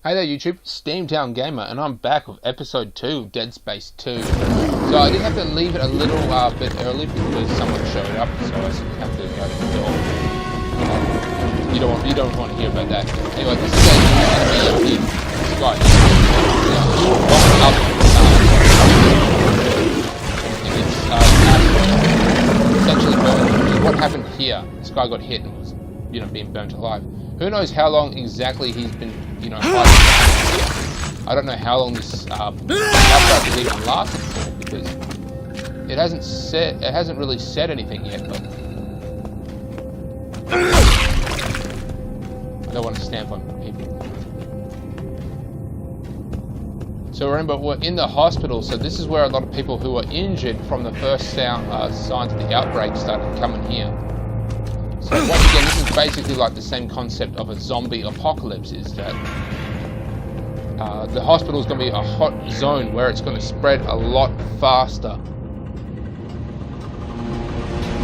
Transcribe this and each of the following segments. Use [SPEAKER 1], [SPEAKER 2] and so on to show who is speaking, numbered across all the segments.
[SPEAKER 1] Hey there YouTube, Steamtown Gamer, and I'm back with episode 2 of Dead Space 2. So I did have to leave it a little bit early because someone showed up, so I have to go to the door. You don't want to hear about that. Anyway, this is a new enemy in Sky. Essentially burned. What happened here? This guy got hit and was, being burnt alive. Who knows how long exactly he's been, fighting. I don't know how long this outbreak has even lasted for because it hasn't really said anything yet. But I don't want to stamp on people. So remember, we're in the hospital, so this is where a lot of people who were injured from the first signs of the outbreak started coming here. So once again, this is basically like the same concept of a zombie apocalypse, is that the hospital is going to be a hot zone where it's going to spread a lot faster.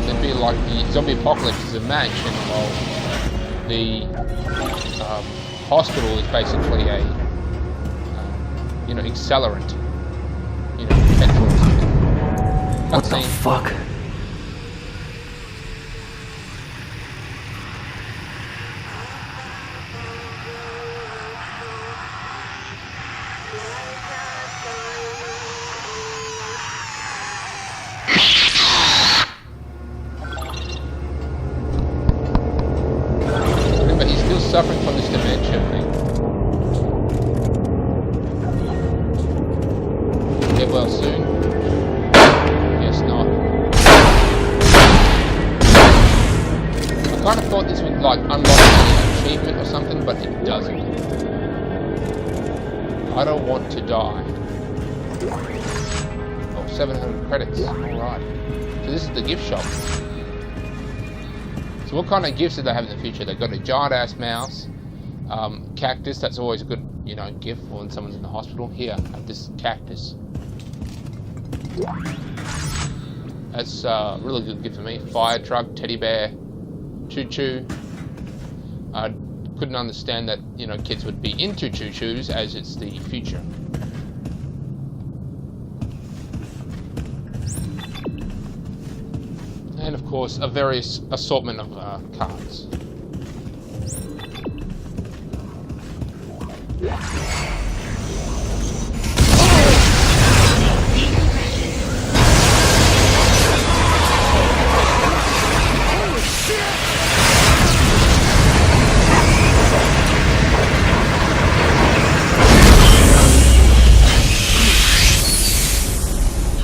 [SPEAKER 1] It'd be like the zombie apocalypse is a mansion, while the hospital is basically a accelerant, petrol or something.
[SPEAKER 2] What the fuck?
[SPEAKER 1] Remember, he's still suffering from this dementia thing. Get well soon? Guess not. I kind of thought this would unlock an achievement or something, but it doesn't. I don't want to die. Oh, 700 credits. Alright. So this is the gift shop. So what kind of gifts do they have in the future? They've got a giant ass mouse, cactus. That's always a good, gift for when someone's in the hospital. Here, have this cactus. That's a really good gift for me. Fire truck, teddy bear, choo-choo. I couldn't understand that, kids would be into choo-choos as it's the future. And of course, a various assortment of cards.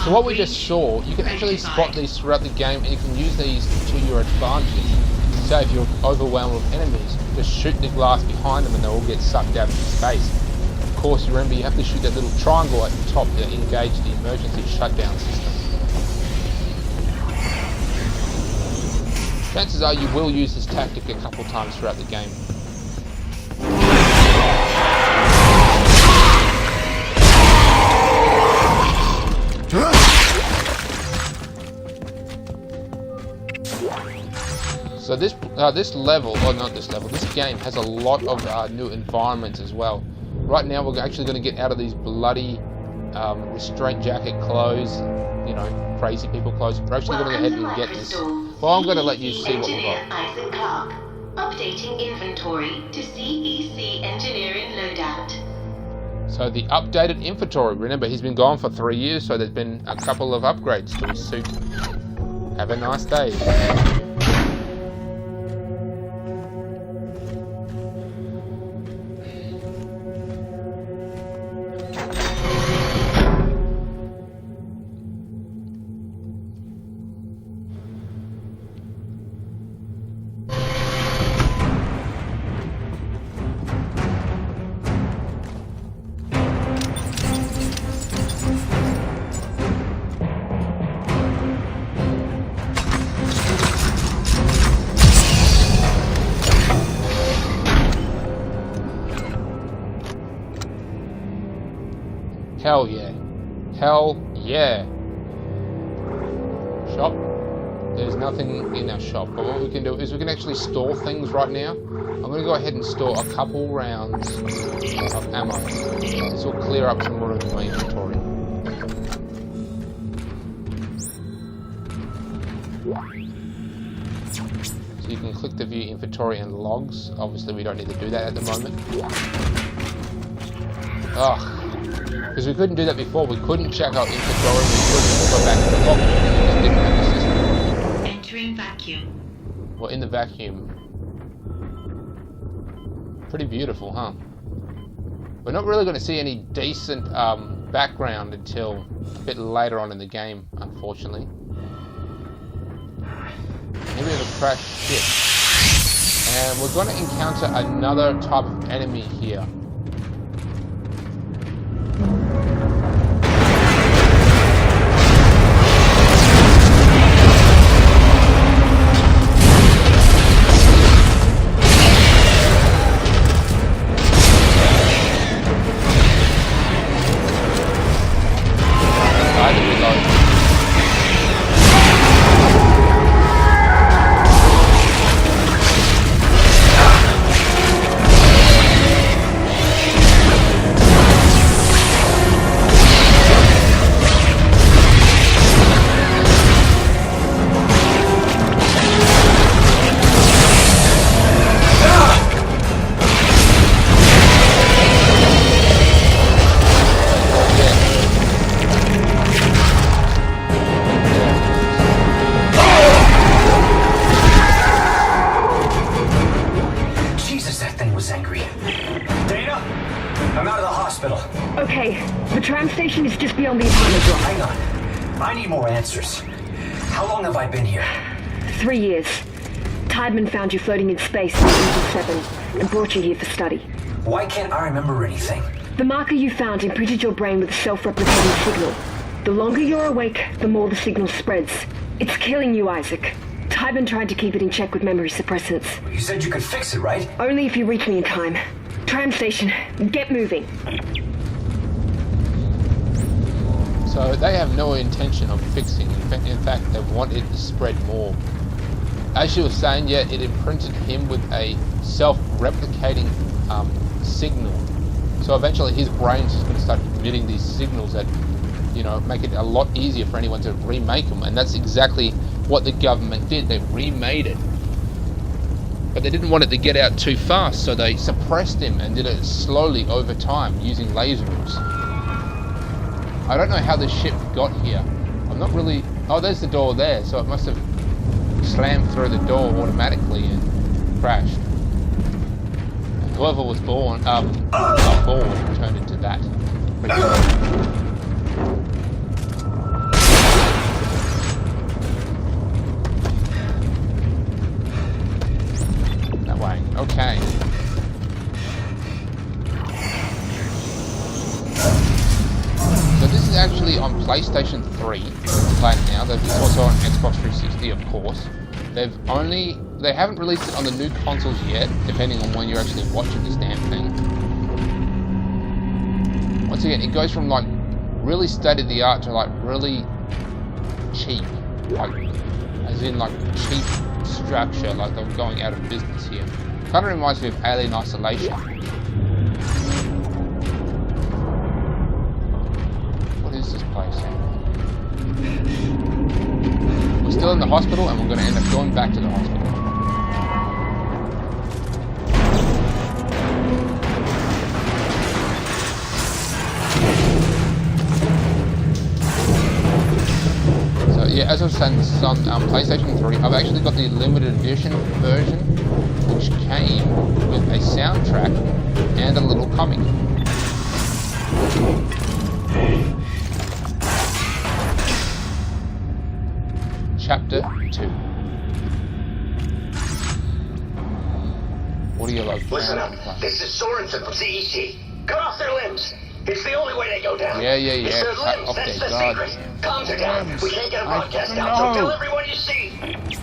[SPEAKER 1] So what we just saw, you can actually spot these throughout the game, and you can use these to your advantage. So if you're overwhelmed with enemies, just shoot the glass behind them and they'll all get sucked out into space. Of course, remember, you have to shoot that little triangle at the top to engage the emergency shutdown system. Chances are you will use this tactic a couple times throughout the game. So this game has a lot of new environments as well. Right now we're actually going to get out of these bloody restraint jacket clothes, crazy people clothes. We're actually going to go ahead and get this. Well, I'm going to let you see what we've got.
[SPEAKER 3] Isaac Clarke, updating inventory to CEC Engineering loadout.
[SPEAKER 1] So the updated inventory. Remember, he's been gone for 3 years, so there's been a couple of upgrades to his suit. Have a nice day. Hell yeah. Hell yeah. Shop. There's nothing in our shop. But what we can do is we can actually store things right now. I'm going to go ahead and store a couple rounds of ammo. This will clear up some room in my inventory. So you can click to view inventory and logs. Obviously we don't need to do that at the moment. Ugh. Because we couldn't do that before. We couldn't check our inventory. We couldn't go back to the log. We just didn't have the system.
[SPEAKER 3] Entering vacuum.
[SPEAKER 1] We're in the vacuum. Pretty beautiful, huh? We're not really going to see any decent background until a bit later on in the game, unfortunately. Here we have a crashed ship. And we're going to encounter another type of enemy here.
[SPEAKER 2] Okay, the tram station is just beyond the apartment block.
[SPEAKER 4] Hang on. I need more answers. How long have I been here?
[SPEAKER 2] 3 years. Tiedemann found you floating in space in Region 7 and brought you here for study.
[SPEAKER 4] Why can't I remember anything?
[SPEAKER 2] The marker you found imprinted your brain with a self-replicating signal. The longer you're awake, the more the signal spreads. It's killing you, Isaac. Tiedemann tried to keep it in check with memory suppressants.
[SPEAKER 4] You said you could fix it, right?
[SPEAKER 2] Only if you reach me in time. Tram station, get moving.
[SPEAKER 1] So they have no intention of fixing. In fact, they want it to spread more. As she was saying, yeah, it imprinted him with a self-replicating signal. So eventually his brain's just going to start emitting these signals that, you know, make it a lot easier for anyone to remake them. And that's exactly what the government did. They remade it. But they didn't want it to get out too fast, so they suppressed him and did it slowly over time using lasers. I don't know how this ship got here. I'm not really... Oh, there's the door there, so it must have slammed through the door automatically and crashed. Whoever was born, not born, turned into that. Pretty good. That way. Okay. So this is actually on PlayStation 3 playing now. It's also on Xbox 360, of course. They haven't released it on the new consoles yet, depending on when you're actually watching this damn thing. Once again, it goes from like really state-of-the-art to like really cheap, like as in like cheap structure, like they're going out of business here. Kind of reminds me of Alien Isolation. What is this place? We're still in the hospital, and we're going to end up going back to the hospital. So yeah, as I was saying, this is on PlayStation 3. I've actually got the limited edition version, which came with a soundtrack and a little comic. Chapter 2. What do you like?
[SPEAKER 5] Listen up. This is Sorensen from CEC. Cut off their limbs. It's the only way they go down.
[SPEAKER 1] Yeah.
[SPEAKER 5] It's their limbs. That's the secret. Comms are down. We can't get a broadcast out, so tell everyone you see.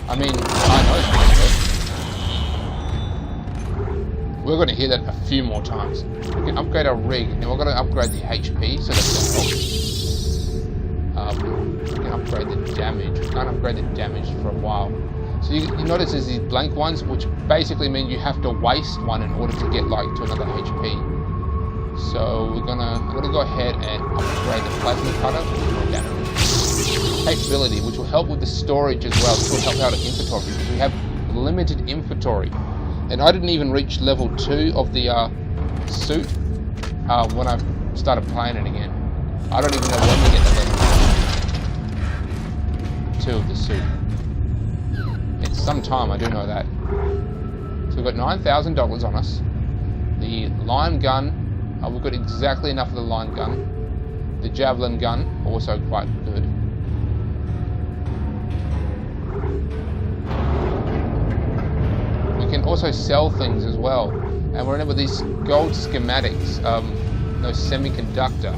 [SPEAKER 1] I mean, I know it's we're going to hear that a few more times. We can upgrade our rig, and we're going to upgrade the HP so that we can upgrade the damage. We can't upgrade the damage for a while. So you notice there's these blank ones, which basically mean you have to waste one in order to get like to another HP. So I'm gonna go ahead and upgrade the plasma cutter with more damage. Capability, which will help with the storage as well. This will help out our inventory because we have limited inventory. And I didn't even reach level 2 of the suit when I started playing it again. I don't even know when we get to level 2 of the suit. It's some time, I do know that. So we've got $9,000 on us. The lime gun, we've got exactly enough of the lime gun. The javelin gun, also quite good. We can also sell things as well. And remember these gold schematics, no semiconductor.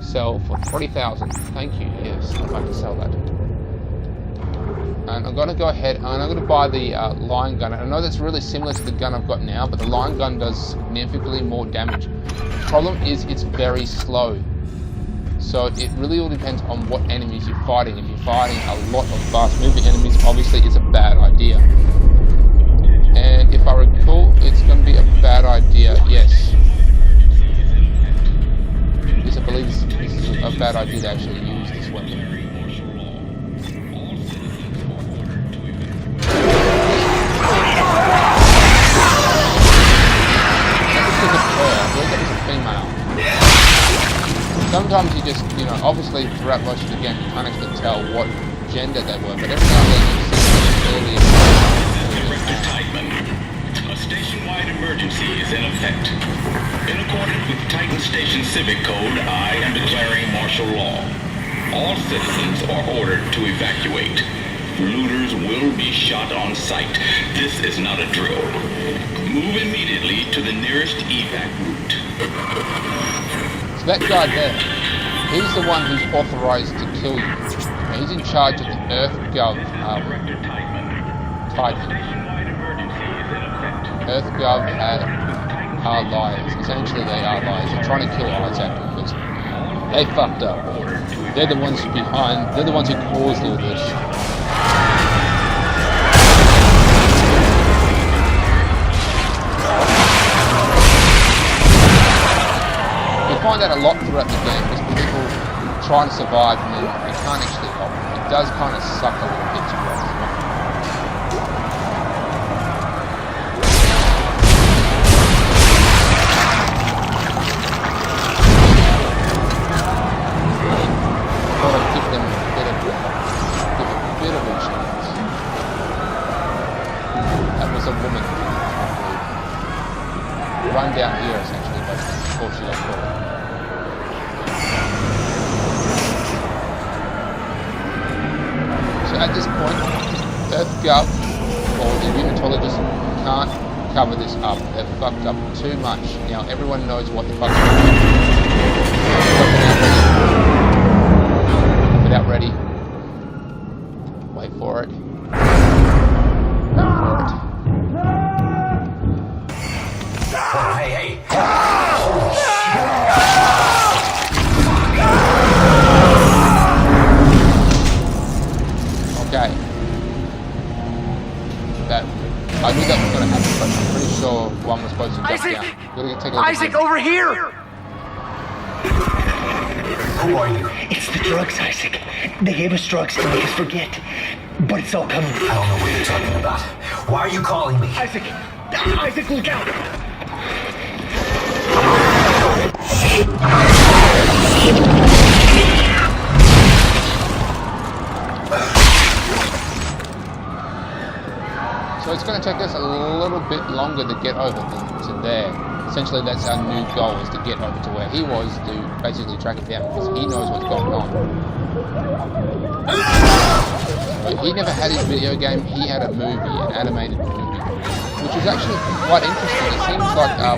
[SPEAKER 1] Sell for 40,000. Thank you. Yes, I'd like to sell that. And I'm going to go ahead and I'm going to buy the line gun. I know that's really similar to the gun I've got now, but the line gun does significantly more damage. The problem is it's very slow. So it really all depends on what enemies you're fighting. If you're fighting a lot of fast-moving enemies, obviously it's a bad idea. And if I recall, it's going to be a bad idea. Yes. Yes, I believe this is a bad idea to actually use this weapon. Sometimes you just, obviously throughout most of the game you can't actually tell what gender they were, but every now and then you see them clearly.
[SPEAKER 6] Director Titan, a station-wide emergency is in effect. In accordance with Titan Station Civic Code, I am declaring martial law. All citizens are ordered to evacuate. Looters will be shot on sight. This is not a drill. Move immediately to the nearest evac route.
[SPEAKER 1] So that guy there, he's the one who's authorized to kill you. He's in charge of the EarthGov Titan. EarthGov are liars. Essentially they are liars. They're trying to kill Isaac because they fucked up. They're the ones behind, they're the ones who caused all this. You find that a lot throughout the game because people try to survive and then they can't actually help. It does kind of suck a little bit to be honest. Thought I'd give them a bit of a chance. That was a woman. Run down here essentially, but unfortunately I caught her. So at this point, EarthGov or the Unitologists can't cover this up. They've fucked up too much. Now everyone knows what the fuck's going on. Get out ready. Wait for it. Wait for it.
[SPEAKER 4] Hey.
[SPEAKER 1] Okay. I knew that was going to happen, but I'm pretty sure one was supposed to jump down. Gotta take a look
[SPEAKER 5] Isaac, over here!
[SPEAKER 4] Who are you?
[SPEAKER 5] It's the drugs, Isaac. They gave us drugs to make us forget. But it's all coming.
[SPEAKER 4] I don't know what you're talking about. Why are you calling me?
[SPEAKER 5] Isaac, look out!
[SPEAKER 1] So it's going to take us a little bit longer to get over to there. Essentially, that's our new goal, is to get over to where he was to basically track it down because he knows what's going on. But he never had his video game, he had a movie, an animated movie, which was actually quite interesting. It seems like now,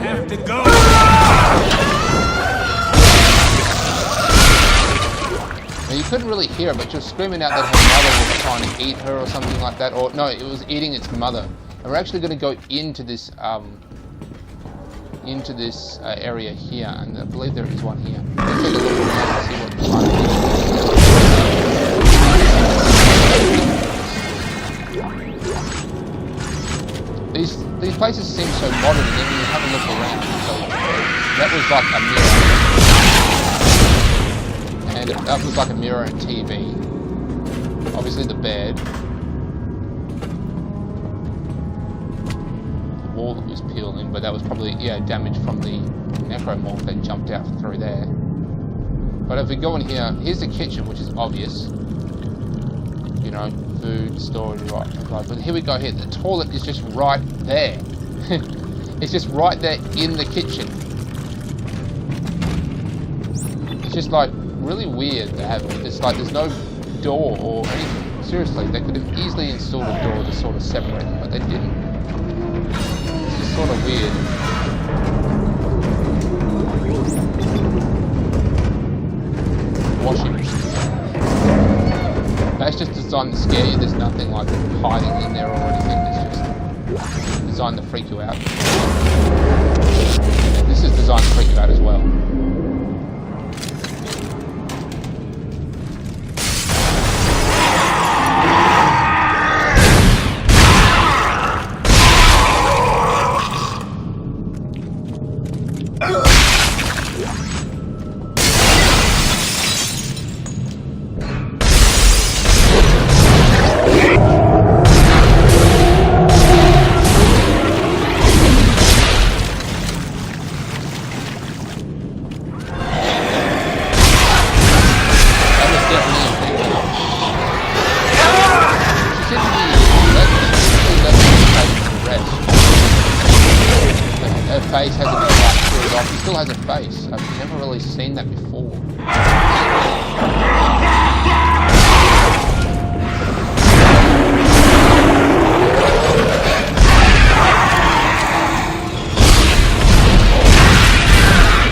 [SPEAKER 1] you couldn't really hear it, but she was screaming out that her mother was trying to eat her or something like that, or no, it was eating its mother. And we're actually going to go into this area here, and I believe there is one here. Let's take a look around and see what kind of These places seem so modern, and then when you have a look around, so that was like a mirror. And that was like a mirror and TV. Obviously the bed. The wall that was peeling, but that was probably, yeah, damage from the necromorph that jumped out through there. But if we go in here, here's the kitchen, which is obvious. You know, food, storage, right. But here we go here. The toilet is just right there. It's just right there in the kitchen. It's just like really weird to have it. It's like there's no door or anything. Seriously, they could have easily installed a door to sort of separate them, but they didn't. It's just sort of weird. Washing machine. That's just designed to scare you. There's nothing like hiding in there or anything. It's just designed to freak you out. And this is designed to freak you out as well. Face hasn't been like screwed off. He still has a face. I've never really seen that before.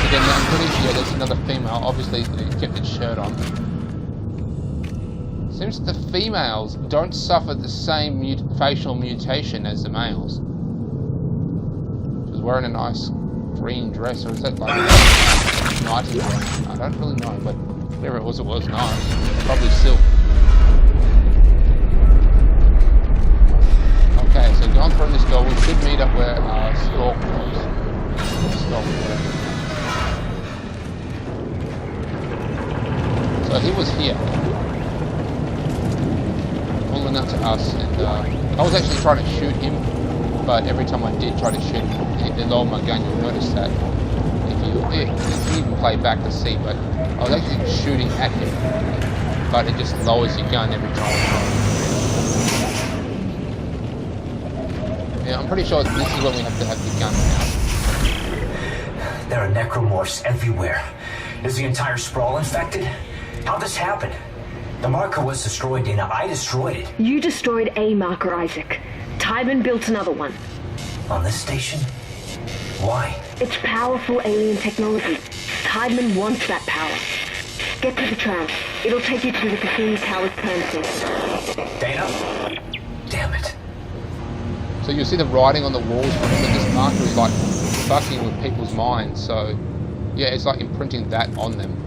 [SPEAKER 1] Again, I'm pretty sure there's another female. Obviously, he kept its shirt on. Seems the females don't suffer the same facial mutation as the males. Wearing a nice green dress, or is that like nighty green? I don't really know, but whatever it was nice. Probably silk. Okay, so going through this door, we should meet up where Stalk was. So he was here, pulling up to us, and I was actually trying to shoot him. But every time I did try to shoot it lowered my gun. You'll notice that if you even play back to see, but I was actually shooting at him, but it just lowers your gun every time. Yeah, I'm pretty sure this is when we have to have the gun out.
[SPEAKER 4] There are necromorphs everywhere. Is the entire sprawl infected? How'd this happen? The marker was destroyed, Dana. I destroyed it.
[SPEAKER 2] You destroyed a marker, Isaac. Tybin built another one.
[SPEAKER 4] On this station? Why?
[SPEAKER 2] It's powerful alien technology. Tybin wants that power. Get to the tram. It'll take you to the Cassini Tower's plan station.
[SPEAKER 4] Dana? Damn it.
[SPEAKER 1] So you'll see the writing on the walls. Remember, this marker is like fucking with people's minds. So, yeah, it's like imprinting that on them.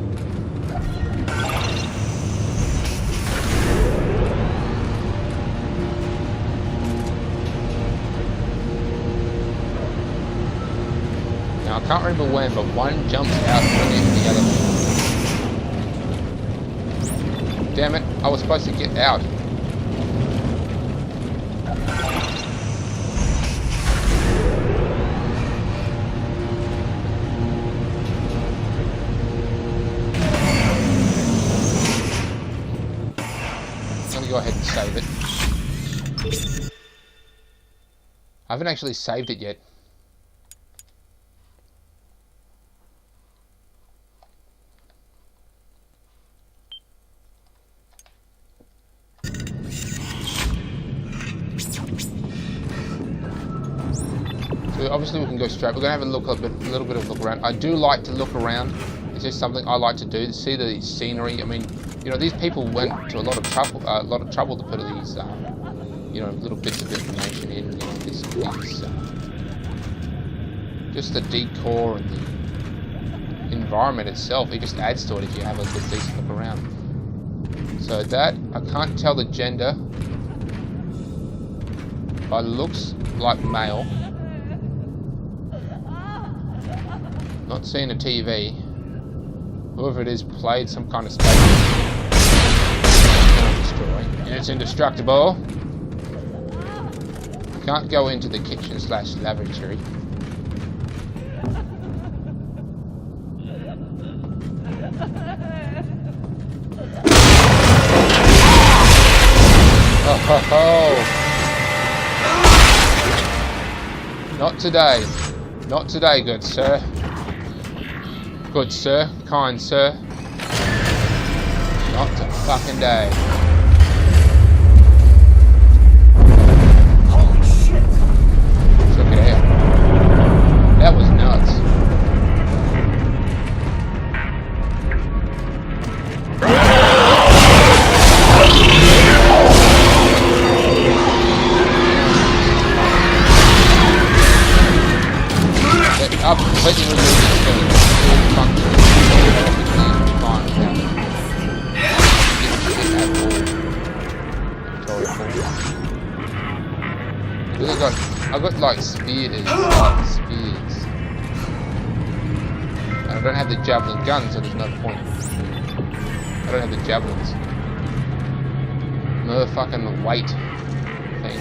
[SPEAKER 1] Now, I can't remember when, but one jumps out underneath the other. Damn it, I was supposed to get out. I'm gonna go ahead and save it. I haven't actually saved it yet. Obviously we can go straight. We're going to have a look a little bit of a look around. I do like to look around. It's just something I like to do, to see the scenery. I mean, you know, these people went to a lot of trouble to put these, you know, little bits of information in. You know, this just the decor and the environment itself. It just adds to it if you have a good decent look around. So that I can't tell the gender. By looks like male. Not seeing a TV. Whoever it is played some kind of space. Destroy. And it's indestructible. Can't go into the kitchen / lavatory. Oh ho ho! Not today. Not today, good sir. Good sir. Kind sir. Not a fucking day.
[SPEAKER 4] Holy shit!
[SPEAKER 1] Check it out. That was nuts. Up completely removed the function. Fine now. I got like spears. And I don't have the javelin gun, so there's no point. I don't have the javelins. No fucking weight thing.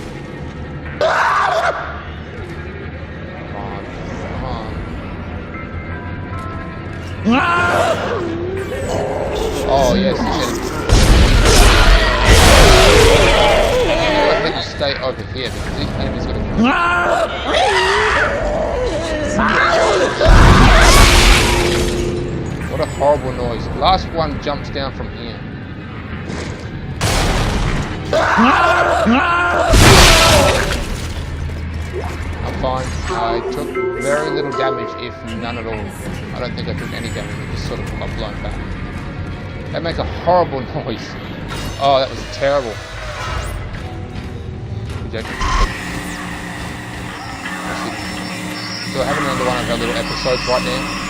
[SPEAKER 1] Oh yes, you said. I think you stay over here because these enemies gonna come. What a horrible noise. Last one jumps down from here. I'm fine. I took very little damage, if none at all. I don't think I took any damage. I just sort of got blown back. They make a horrible noise. Oh, that was terrible. So we're having another one of our little episodes right now.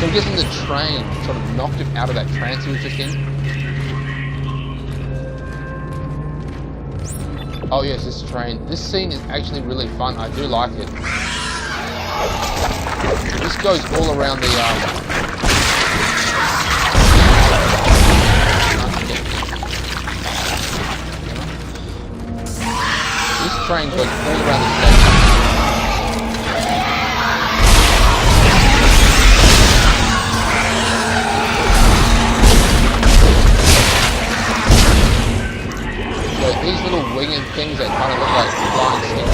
[SPEAKER 1] I'm guessing the train sort of knocked him out of that trance he was just in. Oh yes, this train. This scene is actually really fun. I do like it. This goes all around the This train goes all around the station. These little winged things that kind of look like flying things.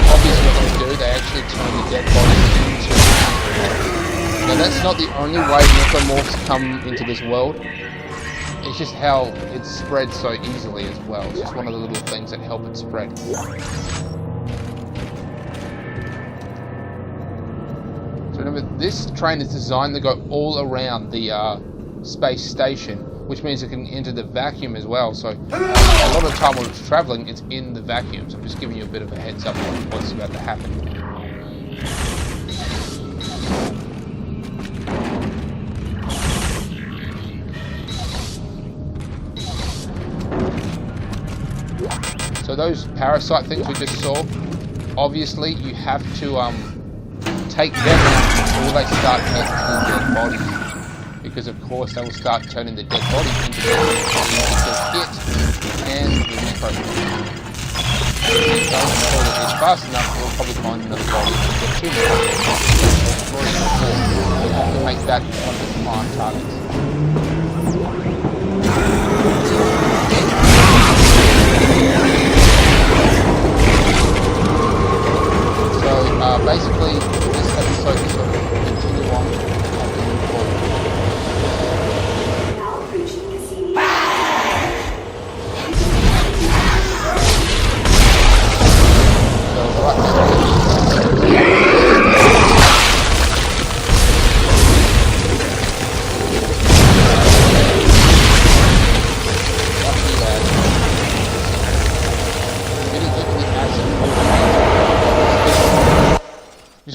[SPEAKER 1] Obviously what they do, they actually turn the dead bodies into... Now that's not the only way necromorphs come into this world. It's just how it spreads so easily as well. It's just one of the little things that help it spread. So remember, this train is designed to go all around the space station, which means it can enter the vacuum as well. So a lot of the time when it's traveling, it's in the vacuum. So I'm just giving you a bit of a heads up on what's about to happen. So those parasite things we just saw, obviously you have to take them out before they start eating dead bodies. Because of course they will start turning the dead bodies into it and the necromorphs. If you don't kill it fast enough, you'll probably find another body. If you get too many, you have to make that one of the prime targets. So basically, this episode is sort of continue on.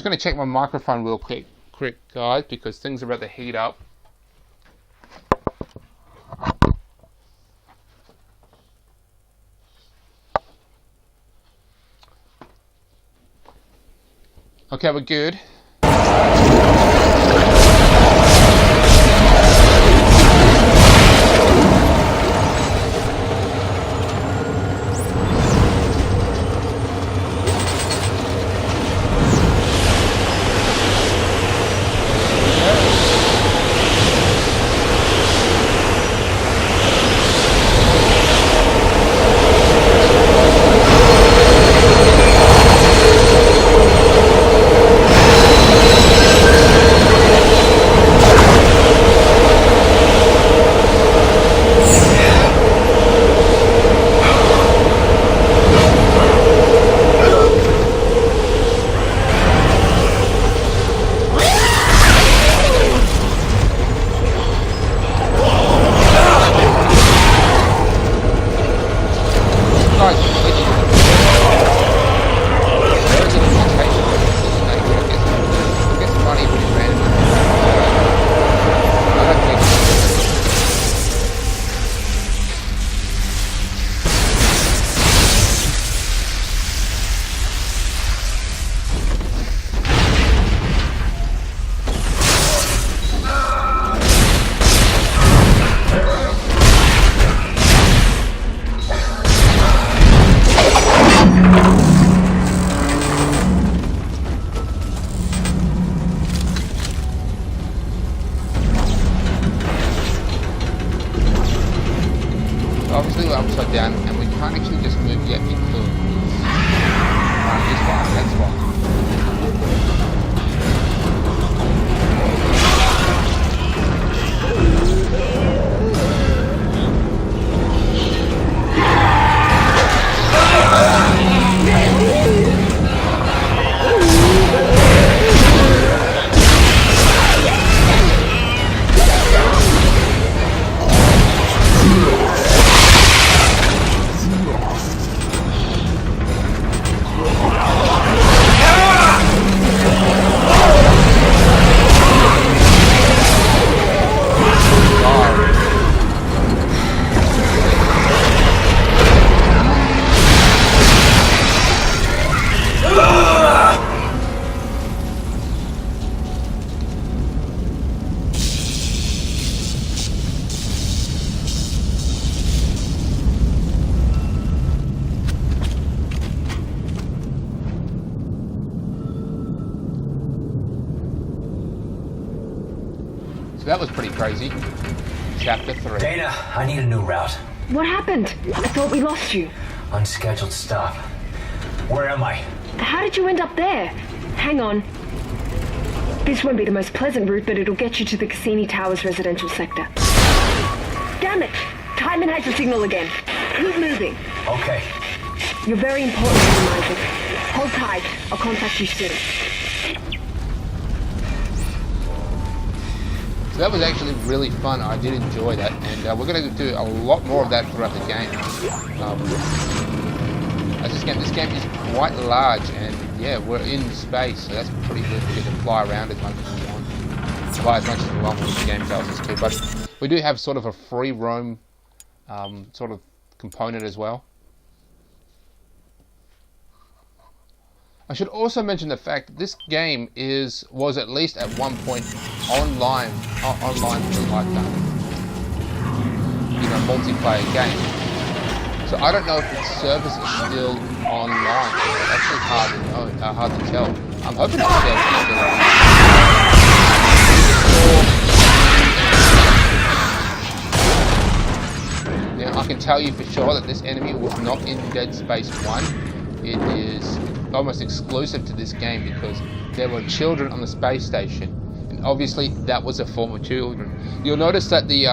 [SPEAKER 1] going to check my microphone real quick, guys, because things are about to heat up. Okay, we're good. Obviously we're upside down and we can't actually just move yet into this one, that's one. That was pretty crazy. Chapter 3.
[SPEAKER 4] Dana, I need a new route.
[SPEAKER 2] What happened? I thought we lost you.
[SPEAKER 4] Unscheduled stop. Where am I?
[SPEAKER 2] How did you end up there? Hang on. This won't be the most pleasant route, but it'll get you to the Cassini Towers residential sector. Damn it! Timon has the signal again. Keep moving.
[SPEAKER 4] Okay.
[SPEAKER 2] You're very important to him, Isaac. Hold tight. I'll contact you soon.
[SPEAKER 1] So that was actually really fun. I did enjoy that, and we're going to do a lot more of that throughout the game. This game is quite large, and yeah, we're in space, so that's pretty good. We get to fly around as much as we want. Fly as much as we want with the game tells us to, but we do have sort of a free roam sort of component as well. I should also mention the fact that this game was at least at one point online for like multiplayer game. So I don't know if its service is still online. It's actually hard to tell. I'm hoping it's still on. Now I can tell you for sure that this enemy was not in Dead Space 1. It is almost exclusive to this game because there were children on the space station, and obviously that was a form of children. You'll notice that the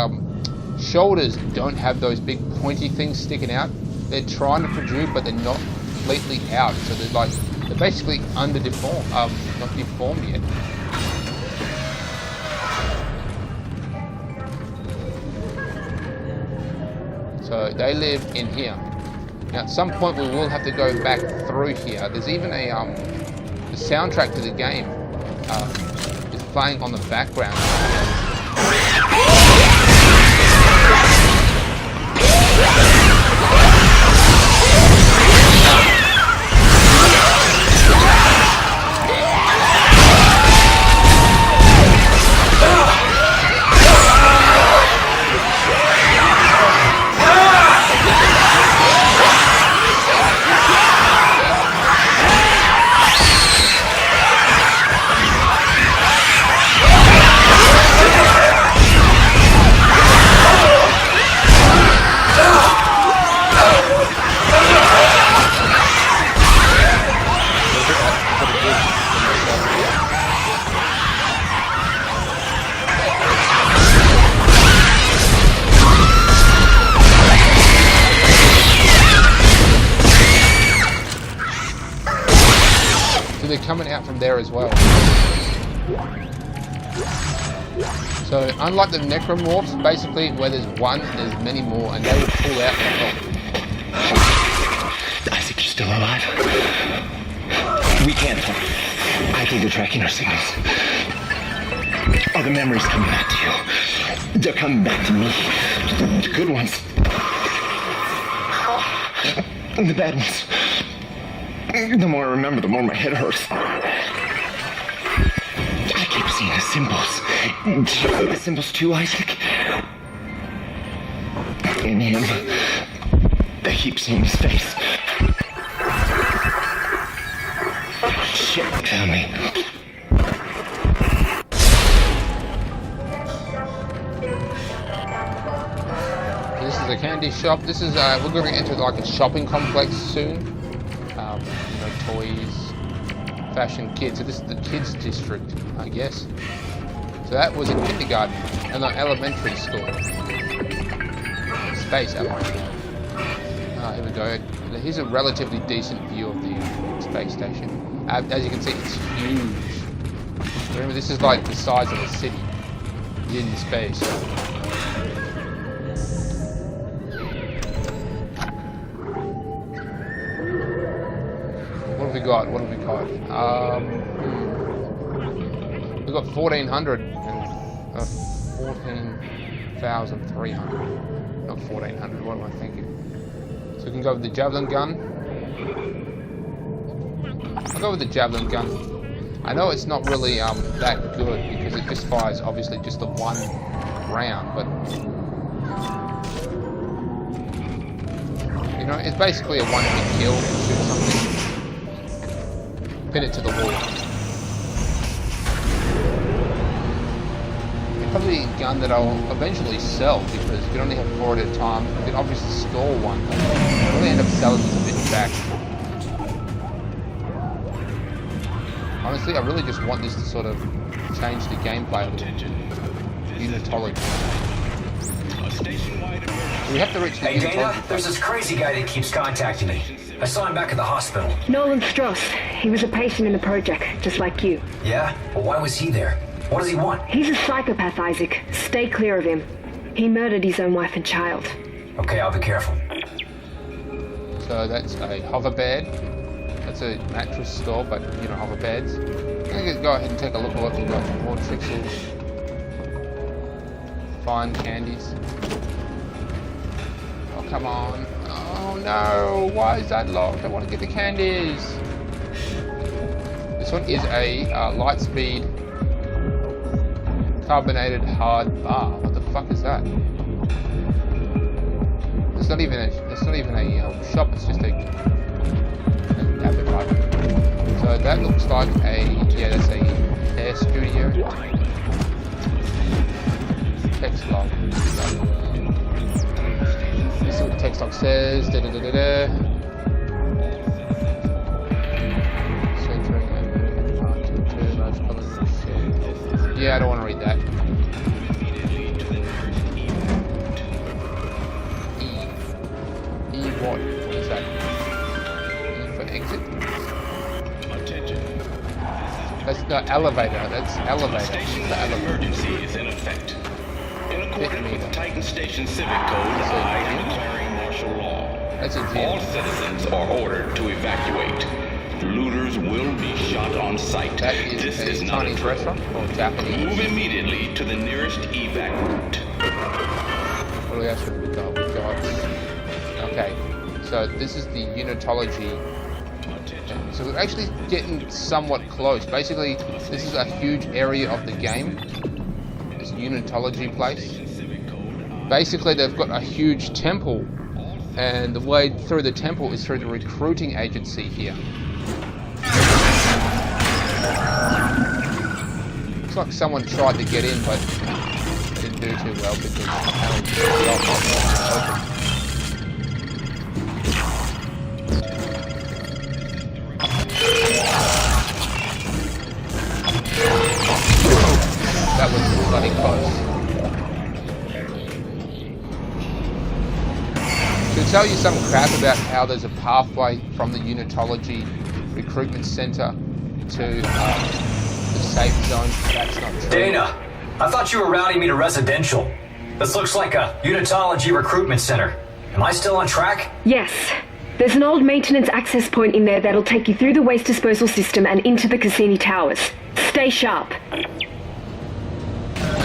[SPEAKER 1] shoulders don't have those big pointy things sticking out. They're trying to protrude, but they're not completely out, so they're basically not deformed yet. So they live in here. Now at some point we will have to go back through here. There's even a the soundtrack to the game is playing on the background. They're coming out from there as well. So unlike the necromorphs, basically where there's one, there's many more, and they will pull out and help.
[SPEAKER 7] Isaac, you're still alive? We can't talk. I think they're tracking our signals. Are the memories coming back to you? They're coming back to me. The good ones. And the bad ones. The more I remember, the more my head hurts. I keep seeing the symbols. The symbols too, Isaac. In him, I keep seeing his face. Shit, found me.
[SPEAKER 1] This is a candy shop. This is we're going to enter like a shopping complex soon. You know, toys, fashion, kids. So this is the kids district, I guess. So that was a kindergarten and an elementary school. Space elementary. Here we go. Here's a relatively decent view of the space station. As you can see, it's huge. Remember, this is like the size of a city in space. What have we got? What have we got? We've got 1,400 and 14,300. Not 1,400. What am I thinking? So we can go with the javelin gun. I'll go with the javelin gun. I know it's not really that good because it just fires obviously just the one round, but you know, it's basically a one-hit kill. Shoot something. Pin it to the wall. It's probably a gun that I'll eventually sell because you can only have 4 at a time. You can obviously store one, but I'll probably end up selling this a bit back. Honestly, I really just want this to sort of change the gameplay a little. Unitology. We have to reach the
[SPEAKER 4] Hey Dana,
[SPEAKER 1] unitology.
[SPEAKER 4] there's this crazy guy that keeps contacting me. I saw him back at the hospital.
[SPEAKER 2] Nolan Strauss. He was a patient in the project, just like you.
[SPEAKER 4] Yeah? Well, why was he there? What does he want?
[SPEAKER 2] He's a psychopath, Isaac. Stay clear of him. He murdered his own wife and child.
[SPEAKER 4] Okay, I'll be careful.
[SPEAKER 1] So that's a hover bed. That's a mattress store, but you know, hover beds. I'm gonna go ahead and take a look at what we've got. More trixels. Fine candies. Oh, come on. Oh no, why is that locked? I want to get the candies. This one is a light speed carbonated hard bar. What the fuck is that? It's not even a shop, it's just a tablet, right? So that looks like that's a hair studio. Text log. Let's see what the text log says. Yeah, I don't want to read that. E what? What is that? E for exit?
[SPEAKER 6] Attention.
[SPEAKER 1] That's the elevator. That's elevator.
[SPEAKER 6] Station
[SPEAKER 1] The elevator.
[SPEAKER 6] emergency is in effect. In accordance
[SPEAKER 1] meter.
[SPEAKER 6] with Titan Station Civic Code, I am declaring martial law.
[SPEAKER 1] That's a
[SPEAKER 6] All
[SPEAKER 1] gym.
[SPEAKER 6] citizens are ordered to evacuate. Looters will be shot on sight.
[SPEAKER 1] That is
[SPEAKER 6] This
[SPEAKER 1] a
[SPEAKER 6] is not
[SPEAKER 1] Chinese restaurant or Japanese.
[SPEAKER 6] Move immediately to the nearest evac route.
[SPEAKER 1] What else have we got? We've got... Okay, so this is the Unitology. So we're actually getting somewhat close. Basically, this is a huge area of the game. This Unitology place. Basically, they've got a huge temple, and the way through the temple is through the recruiting agency here. Looks like someone tried to get in, but didn't do too well because the panel just open. That was bloody close. To tell you some crap about how there's a pathway from the Unitology recruitment center to the safe zone, that's not true.
[SPEAKER 4] Dana, I thought you were routing me to residential. This looks like a Unitology recruitment center. Am I still on track?
[SPEAKER 2] Yes. There's an old maintenance access point in there that'll take you through the waste disposal system and into the Cassini Towers. Stay sharp.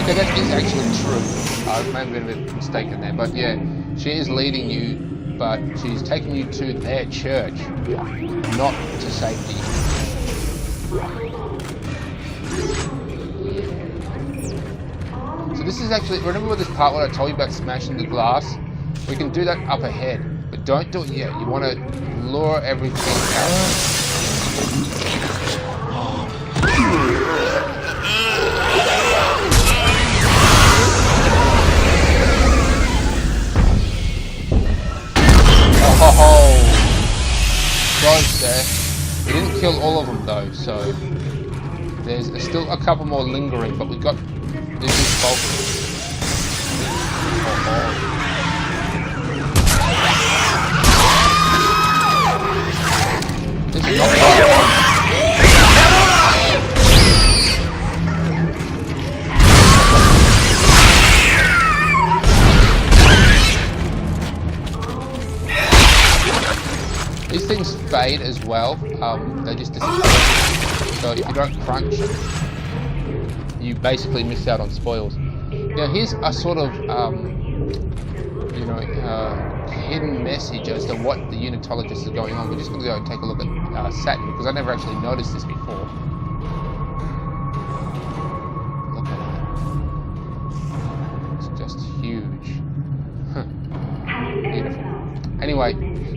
[SPEAKER 1] Okay, that is actually true. I may have been a bit mistaken there, but yeah, she is leading you, but she's taking you to their church, not to safety. So this is actually, remember this part where I told you about smashing the glass? We can do that up ahead, but don't do it yet. You want to lure everything out. Oh, close there. We didn't kill all of them though, so there's still a couple more lingering, but we got this is bulk. This is not These things fade as well, they just disappear. So if you don't crunch, you basically miss out on spoils. Now here's a sort of, hidden message as to what the Unitologist is going on. We're just going to go and take a look at Saturn, because I never actually noticed this before. Look at that. It's just huge. Beautiful. Anyway,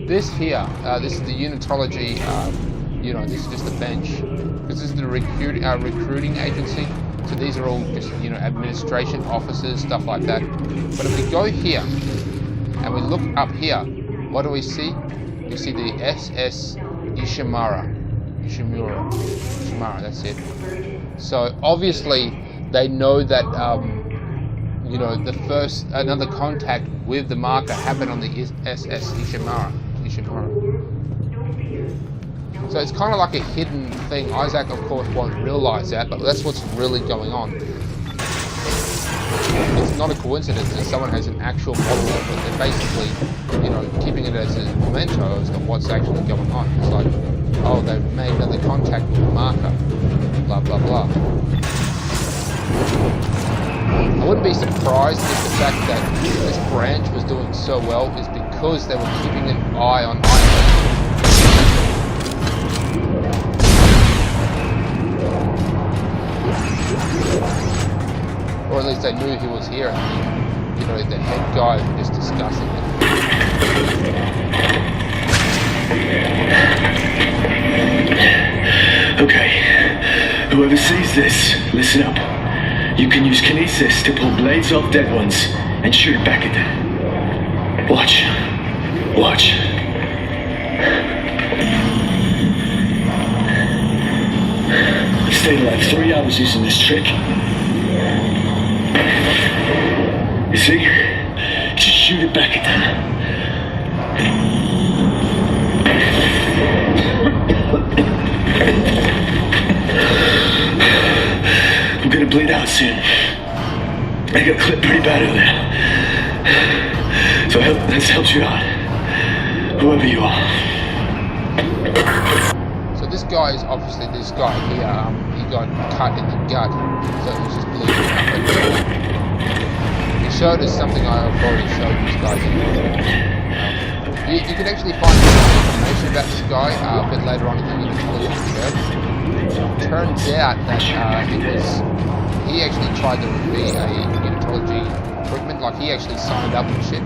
[SPEAKER 1] this here, this is the Unitology, this is just a bench. This is the recruiting agency. So these are all just, administration officers, stuff like that. But if we go here, and we look up here, what do we see? We see the SS Ishimura, that's it. So obviously, they know that, the first, another contact with the marker happened on the SS Ishimura. So it's kind of like a hidden thing. Isaac, of course, won't realize that, but that's what's really going on. It's not a coincidence that someone has an actual model of it. They're basically, keeping it as a memento as to what's actually going on. It's like, oh, they've made another contact with the marker. Blah, blah, blah. I wouldn't be surprised if the fact that this branch was doing so well is because they were keeping an eye on Isaac. Or at least they knew he was here, and the head guy was just discussing it.
[SPEAKER 8] Okay, whoever sees this, listen up. You can use kinesis to pull blades off dead ones and shoot it back at them. Watch. I stayed alive 3 hours using this trick. You see? Just shoot it back at them. I'm gonna bleed out soon. I got clipped pretty bad earlier. So this helps you out. Whoever you are.
[SPEAKER 1] So guy is obviously this guy here. He got cut in the gut, so he was just bleeding out. He showed us something I've already showed this guy. You can actually find information about this guy a bit later on in the church. Turns out that he actually tried to be a Unitology recruitment, like he actually signed up and shit.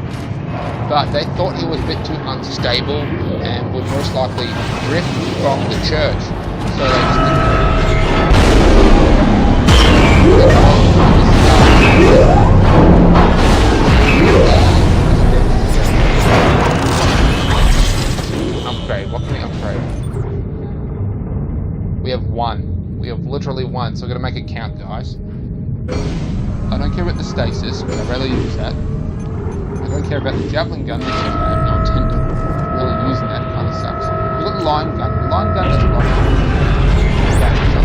[SPEAKER 1] But they thought he was a bit too unstable and would most likely drift from the church. So they just upgrade. What can we upgrade? We have one. We have literally one, so we're gonna make it count, guys. I don't care about the stasis, but I rarely use that. I don't care about the javelin gun because I have no intent of really using that. It kind of sucks. We've got the line gun. The line gun does a lot of damage on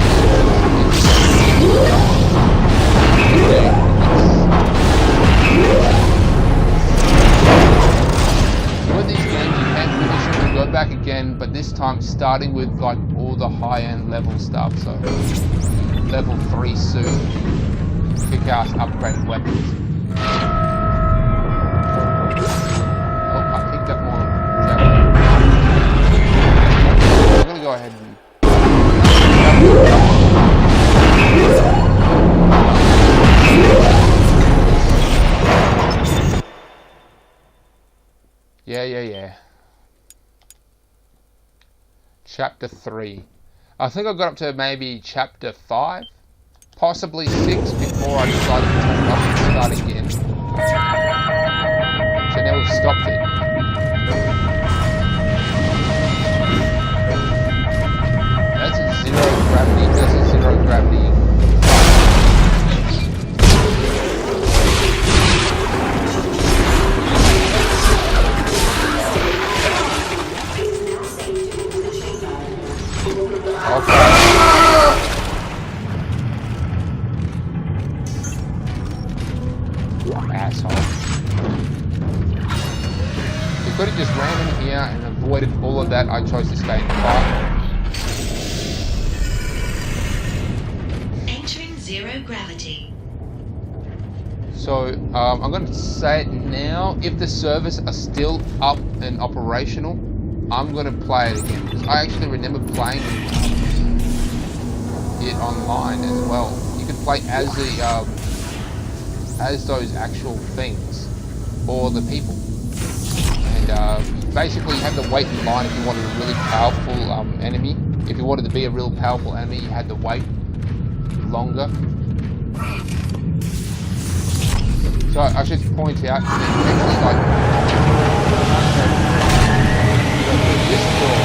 [SPEAKER 1] with these games, you can finish them and go back again, but this time starting with like all the high-end level stuff. So level 3 suit, kick-ass upgraded weapons. I'm gonna go ahead and yeah. Chapter 3. I think I got up to maybe chapter 5, possibly 6 before I decided to turn it off and start again. So now we've stopped it. That's a zero gravity. That's a zero gravity. Okay. Asshole. We could have just ran in here and avoided all of that. I chose to stay in the car.
[SPEAKER 3] Entering zero gravity.
[SPEAKER 1] So I'm going to say it now. If the servers are still up and operational, I'm going to play it again because I actually remember playing it online as well. You can play as the as those actual things or the people, and basically you have to wait in line if you wanted a really powerful enemy. If you wanted to be a real powerful enemy, you had to wait longer. So I should point out that actually like this door.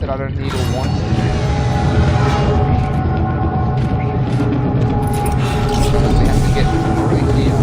[SPEAKER 1] That I don't need or want. So we have to get through here.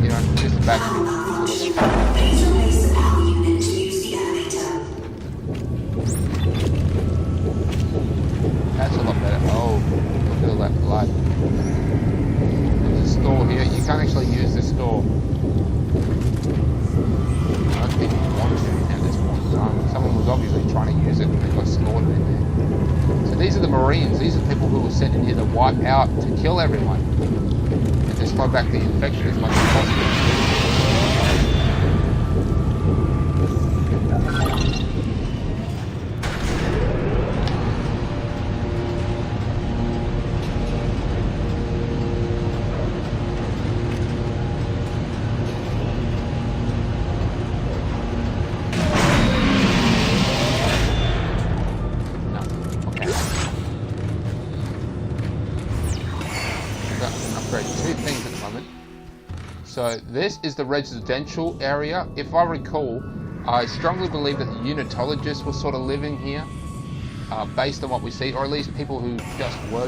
[SPEAKER 1] you know, just the battery.
[SPEAKER 3] Please replace the power unit to use the elevator.
[SPEAKER 1] That's a lot better. Oh, look at all that blood. There's a store here. You can't actually use the store. I don't think you want to at this point in time. Someone was obviously trying to use it and they got slaughtered in there. So these are the Marines. These are people who were sent in here to wipe out, to kill everyone. And to slow back the infection as much as possible. So this is the residential area. If I recall, I strongly believe that the unitologists were sort of living here, based on what we see, or at least people who just were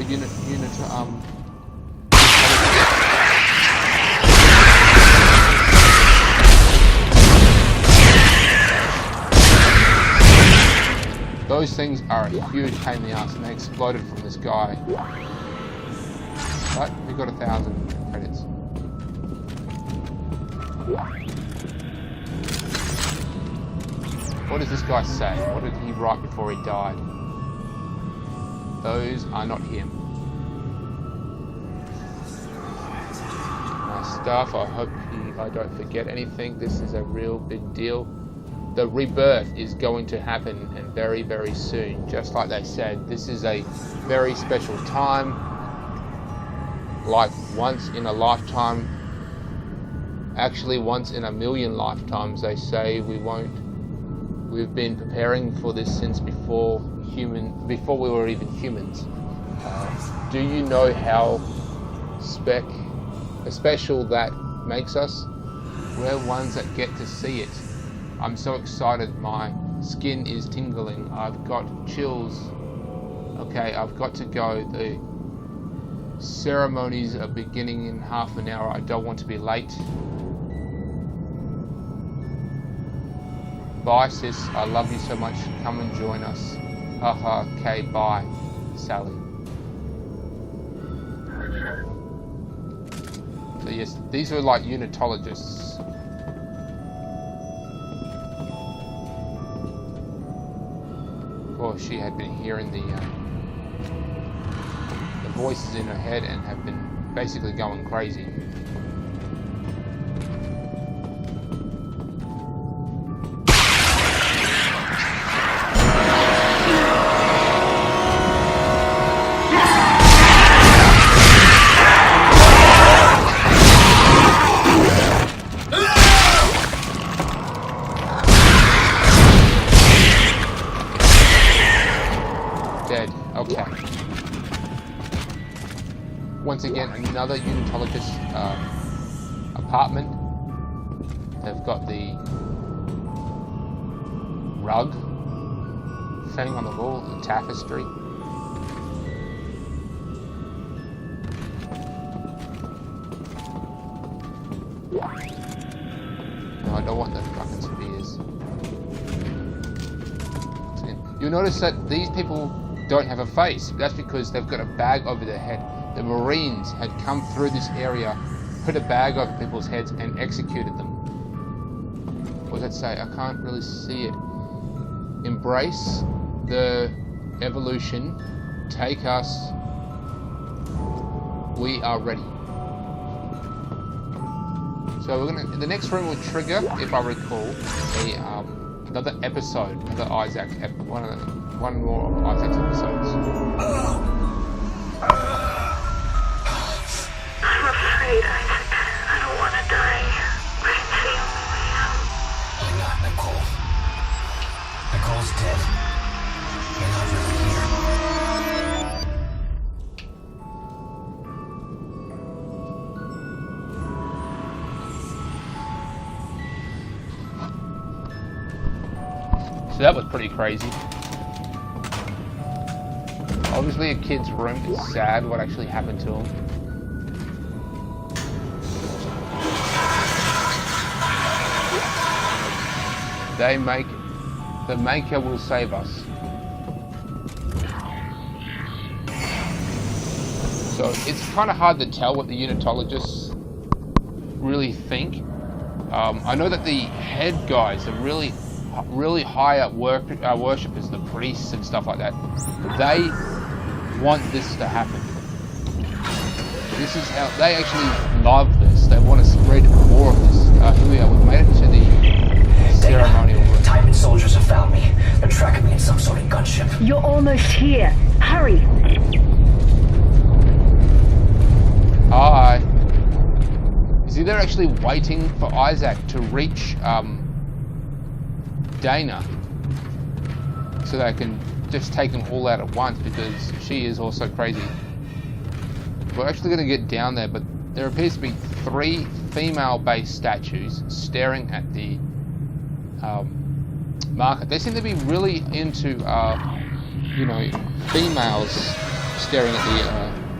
[SPEAKER 1] Those things are a huge pain in the ass, and they exploded from the sky. But we got 1,000 credits. What does this guy say? What did he write before he died? Those are not him. My stuff, I hope I don't forget anything. This is a real big deal. The rebirth is going to happen, and very, very soon. Just like they said, this is a very special time. Like once in a lifetime. Actually, once in a million lifetimes, they say. We've been preparing for this since before we were even humans. Do you know how special that makes us? We're ones that get to see it. I'm so excited, my skin is tingling. I've got chills. Okay, I've got to go. The ceremonies are beginning in half an hour. I don't want to be late. Bye, sis. I love you so much. Come and join us. Haha. Okay, bye, Sally. So yes, these are like unitologists. Of course, she had been hearing the voices in her head and have been basically going crazy. Okay. Once again, another unitologist apartment. They've got the rug thing on the wall, the tapestry. No, I don't want the fucking spears. You'll notice that these people don't have a face. That's because they've got a bag over their head. The Marines had come through this area, put a bag over people's heads and executed them. What does that say? I can't really see it. Embrace the evolution. Take us. We are ready. So we're gonna. The next room will trigger, if I recall, another episode, another Isaac, one more of Isaac's episodes.
[SPEAKER 2] I'm afraid, Isaac. I don't want to die. But it's the only way out.
[SPEAKER 4] Why not, Nicole? Nicole's dead. You're not really here.
[SPEAKER 1] So that was pretty crazy. Obviously a kid's room, it's sad what actually happened to him. the Maker will save us. So it's kind of hard to tell what the Unitologists really think. I know that the head guys, the really high worshippers, the priests and stuff like that, they want this to happen. This is how they actually love this. They want to spread more of this. Here we are. We've made it to the ceremonial room.
[SPEAKER 4] Titan soldiers have found me. They're tracking me in some sort of gunship.
[SPEAKER 2] You're almost here. Hurry.
[SPEAKER 1] Hi. Is he there actually waiting for Isaac to reach Dana so they can just take them all out at once, because she is also crazy. We're actually going to get down there, but there appears to be 3 female-based statues staring at the market. They seem to be really into, females staring at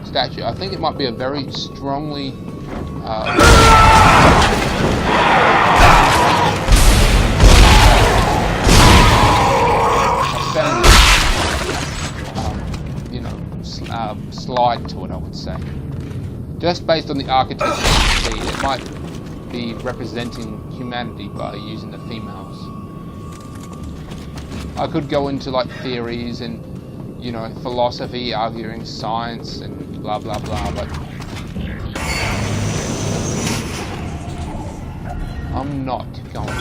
[SPEAKER 1] the statue. I think it might be a very strongly slide to it, I would say. Just based on the architecture you see, it might be representing humanity by using the females. I could go into like theories and, philosophy, arguing science and blah blah blah, but I'm not going to.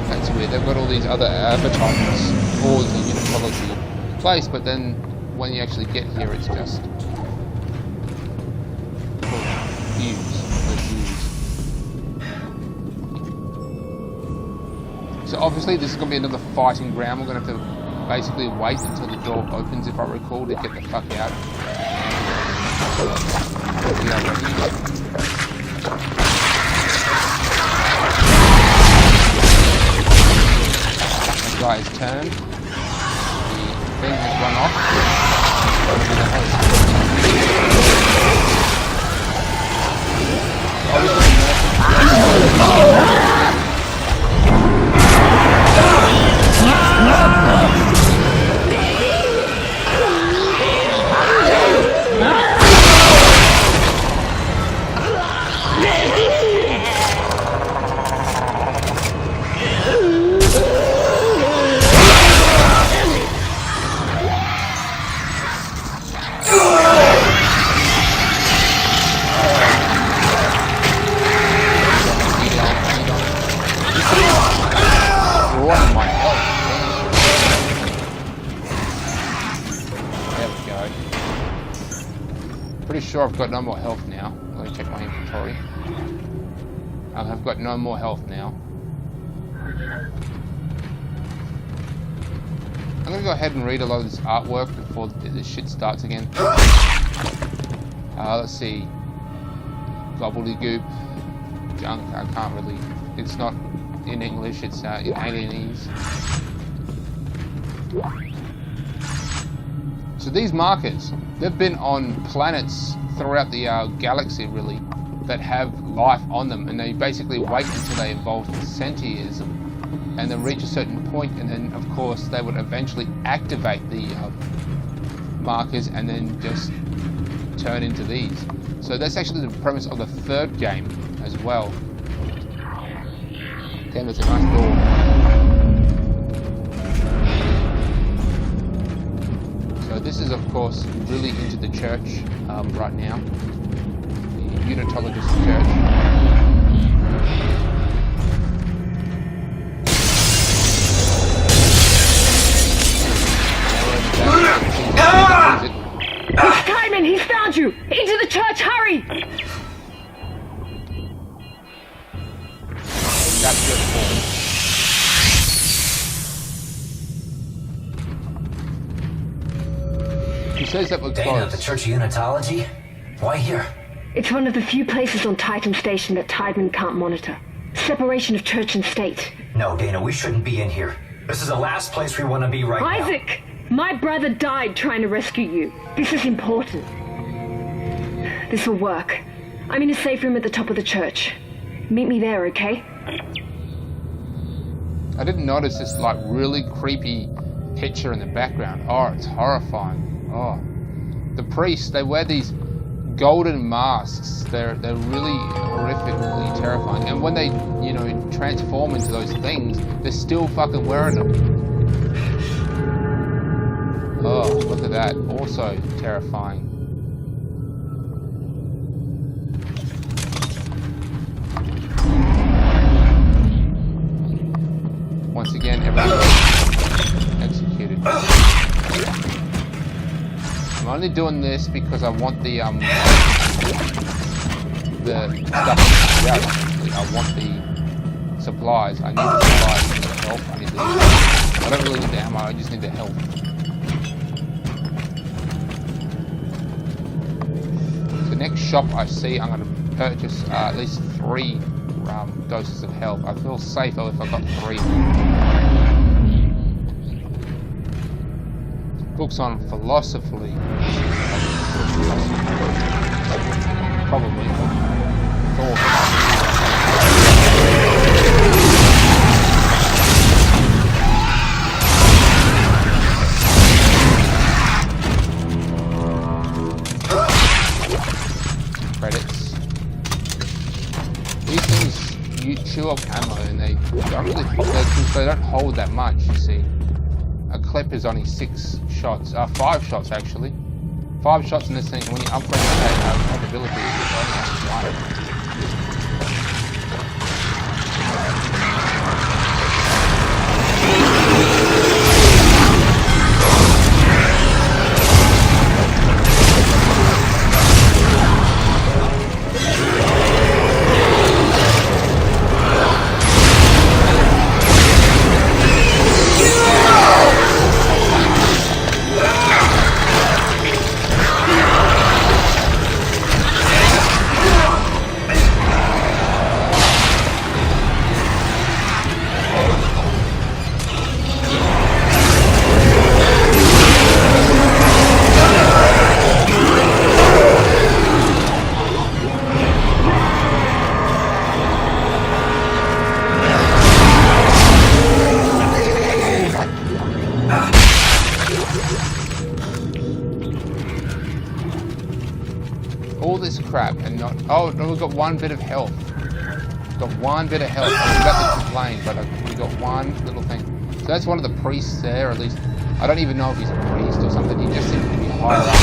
[SPEAKER 1] That's weird. They've got all these other advertisements for the Unitology place, but then when you actually get here, it's just views. So obviously this is going to be another fighting ground. We're going to have to basically wait until the door opens, if I recall, to get the fuck out. The guy's turned. The thing has run off. Sure, I've got no more health now. Let me check my inventory. I've got no more health now. I'm gonna go ahead and read a lot of this artwork before this shit starts again. Let's see. Gobbledygook. Junk. I can't really. It's not in English, it's in Alienese. So these markers, they've been on planets throughout the galaxy, really, that have life on them, and they basically wait until they evolve to sentiism, and then reach a certain point, and then of course they would eventually activate the markers and then just turn into these. So that's actually the premise of the 3rd game as well. Damn, that's a nice door. So this is, of course, really into the church right now, the Unitologist church.
[SPEAKER 2] Timon, he's found you! Into the church, hurry!
[SPEAKER 1] That's good form. He says that we're
[SPEAKER 4] Dana,
[SPEAKER 1] close.
[SPEAKER 4] the Church of Unitology? Why here?
[SPEAKER 2] It's one of the few places on Titan Station that Tiedemann can't monitor. Separation of church and state.
[SPEAKER 4] No, Dana, we shouldn't be in here. This is the last place we want to be right now.
[SPEAKER 2] Isaac! My brother died trying to rescue you. This is important. This will work. I'm in a safe room at the top of the church. Meet me there, okay?
[SPEAKER 1] I didn't notice this like really creepy picture in the background. Oh, it's horrifying. Oh, the priests, they wear these golden masks. They're really horrifically terrifying. And when they, you know, transform into those things, they're still fucking wearing them. Oh, look at that. Also terrifying. Once again, everyone executed. I'm only doing this because I want the stuff. Yeah, I want the supplies. I need the supplies. I need the help. I need the. I don't really need the ammo. I just need the help. The next shop I see, I'm going to purchase at least 3 doses of health. I feel safer if I got 3. Books on philosophy. Probably. Credits. These things, you chew up ammo and they don't really, they don't hold that much, you see. A clip is only 6 shots, 5 shots actually. 5 shots in this thing. When you upgrade that capability, it's only 1. All this crap and not. Oh no, we've got 1 bit of health. We've got 1 bit of health. I was about to complain, but we got 1 little thing. So that's one of the priests there, or at least I don't even know if he's a priest or something. He just seems to be higher up.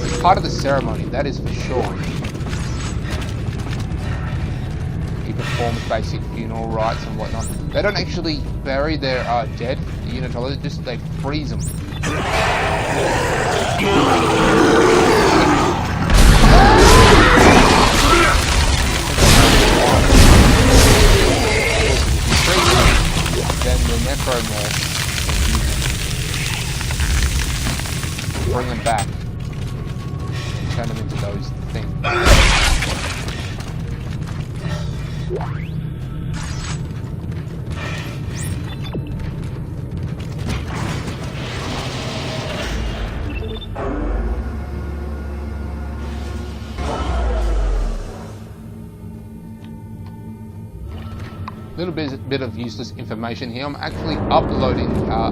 [SPEAKER 1] He's part of the ceremony, that is for sure. He performs basic funeral rites and whatnot. They don't actually bury their dead, the unitologists, they freeze them. Then the necromorph, bring them back, turn them into those things. Little bit of useless information here. I'm actually uploading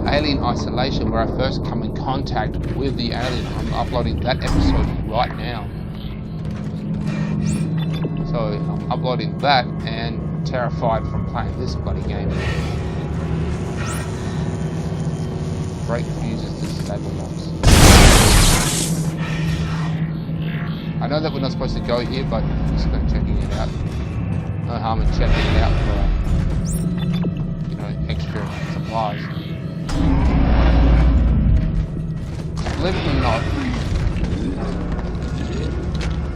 [SPEAKER 1] Alien Isolation, where I first come in contact with the alien. I'm uploading that episode right now. So I'm uploading that and terrified from playing this bloody game. Break fuses, disable locks. I know that we're not supposed to go here, but I'm just going to checking it out. No harm in checking it out for extra supplies. Believe it or not,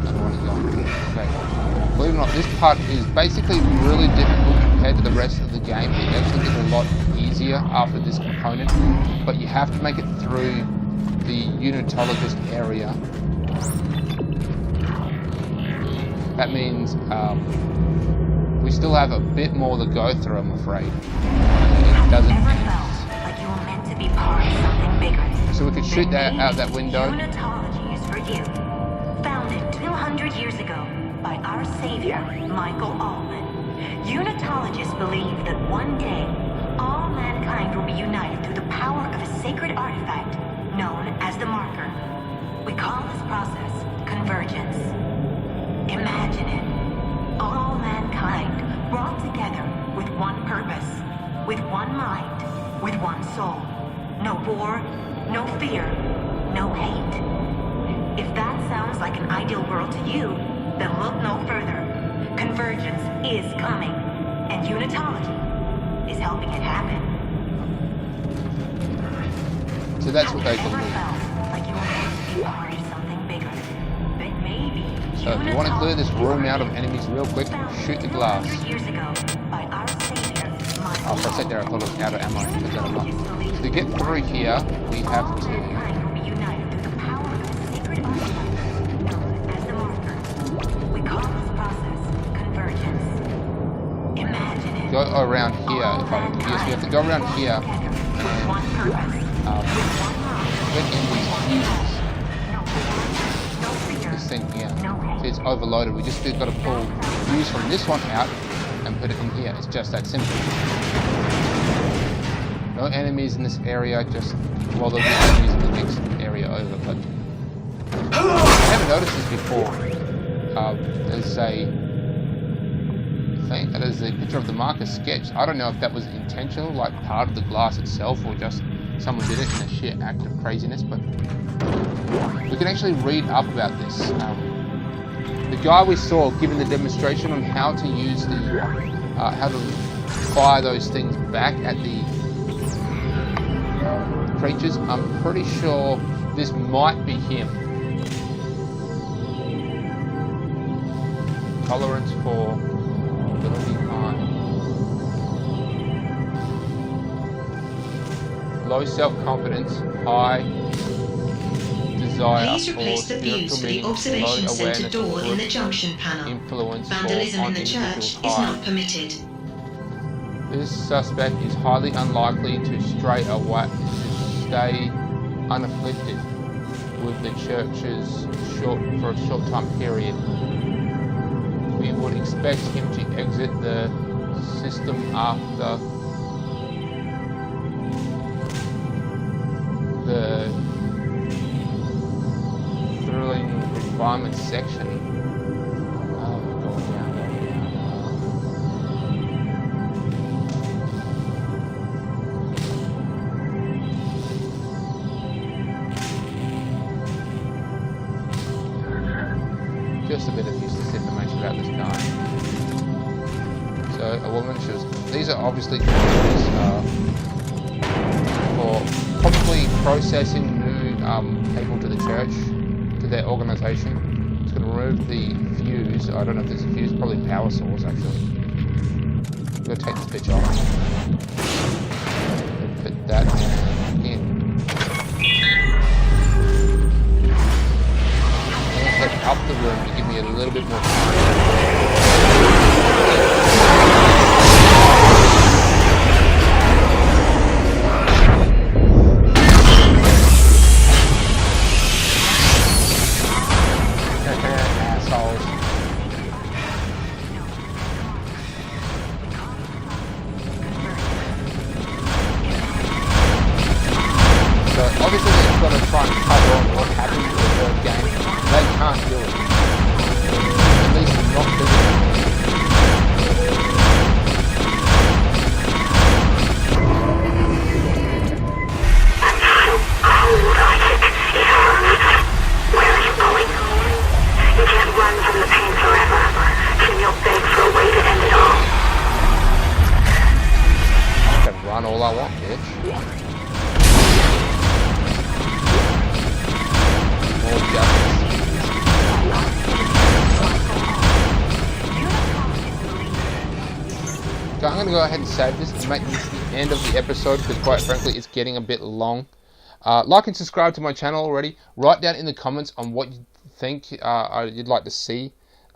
[SPEAKER 1] I don't want to go. Okay. Believe it or not, this part is basically really difficult compared to the rest of the game. It actually gets a lot easier after this component, but you have to make it through the unitologist area. That means we still have a bit more to go through, I'm afraid. It doesn't end.
[SPEAKER 3] Like you were meant to be part of something bigger.
[SPEAKER 1] So we could shoot that out that window.
[SPEAKER 3] Unitology is for you. Founded 200
[SPEAKER 9] 500 years ago, by our savior, Michael Allman, unitologists believe that one day, all mankind will be united through the power of a sacred artifact known as the marker. We call this process convergence. Imagine it. All mankind brought together with one purpose, with one mind, with one soul. No war, no fear, no hate. If that sounds like an ideal world to you, then look no further. Convergence is coming, and unitology is helping it happen.
[SPEAKER 1] So that's what they
[SPEAKER 9] Have you
[SPEAKER 1] can
[SPEAKER 9] ever
[SPEAKER 1] do.
[SPEAKER 9] felt like you were meant to be part of something bigger? But maybe
[SPEAKER 1] So if you want to clear this room out of enemies real quick, shoot the glass.
[SPEAKER 9] 200 years ago, by our savior, Michael
[SPEAKER 1] Oh, for a sec there I thought it was out of ammo. Turns out I'm not. So to get through here, we have to
[SPEAKER 9] mankind will be united through the power of a sacred artifact known as the marker. We call this process convergence. Imagine it.
[SPEAKER 1] go around here. If I were to use, we have to go around here
[SPEAKER 9] With one purpose.
[SPEAKER 1] get in these fuses. This thing here. See, it's overloaded. We just got to pull the fuse from this one out and put it in here. It's just that simple. No enemies in this area, just, well, there'll be enemies in the next area over, but I haven't noticed this before. There's a thing, there's a picture of the marker sketch. I don't know if that was intentional, like part of the glass itself, or just someone did it in a sheer act of craziness, but we can actually read up about this. The guy we saw giving the demonstration on how to use the, how to fire those things back at the creatures, I'm pretty sure this might be him. Tolerance for ability high. Low self-confidence, high desire
[SPEAKER 3] Please
[SPEAKER 1] for
[SPEAKER 3] replace the
[SPEAKER 1] spiritual
[SPEAKER 3] fuse for the
[SPEAKER 1] meaning,
[SPEAKER 3] observation
[SPEAKER 1] low
[SPEAKER 3] center
[SPEAKER 1] awareness
[SPEAKER 3] door
[SPEAKER 1] of
[SPEAKER 3] in the
[SPEAKER 1] group
[SPEAKER 3] junction panel.
[SPEAKER 1] influence
[SPEAKER 3] Vandalism
[SPEAKER 1] on
[SPEAKER 3] in the church
[SPEAKER 1] individuals
[SPEAKER 3] is
[SPEAKER 1] high.
[SPEAKER 3] not permitted.
[SPEAKER 1] This suspect is highly unlikely to stay unafflicted with the church's for a short time period. We would expect him to exit the system after the thrilling refinement section. Going down. Just a bit of useless information about this guy. So a woman, these are obviously for probably processing new people to the church, to their organisation. It's going to remove the fuse. I don't know if there's a fuse, probably power source actually. I'm going to take this bitch off. Put that in. Head up the room to give me a little bit more time. Assholes. So obviously they've got to try and cover on what happened in the third game. They can't do it. At least not physically.
[SPEAKER 5] Where are you going? You can't run from the pain forever. Can you beg for a way to end it all?
[SPEAKER 1] I can run all I want, bitch. More justice. So I'm going to go ahead and save this and make this the end of the episode because quite frankly it's getting a bit long. Like and subscribe to my channel already. Write down in the comments on what you think you'd like to see.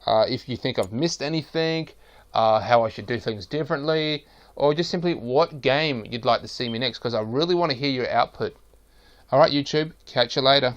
[SPEAKER 1] If you think I've missed anything, how I should do things differently, or just simply what game you'd like to see me next because I really want to hear your output. Alright YouTube, catch you later.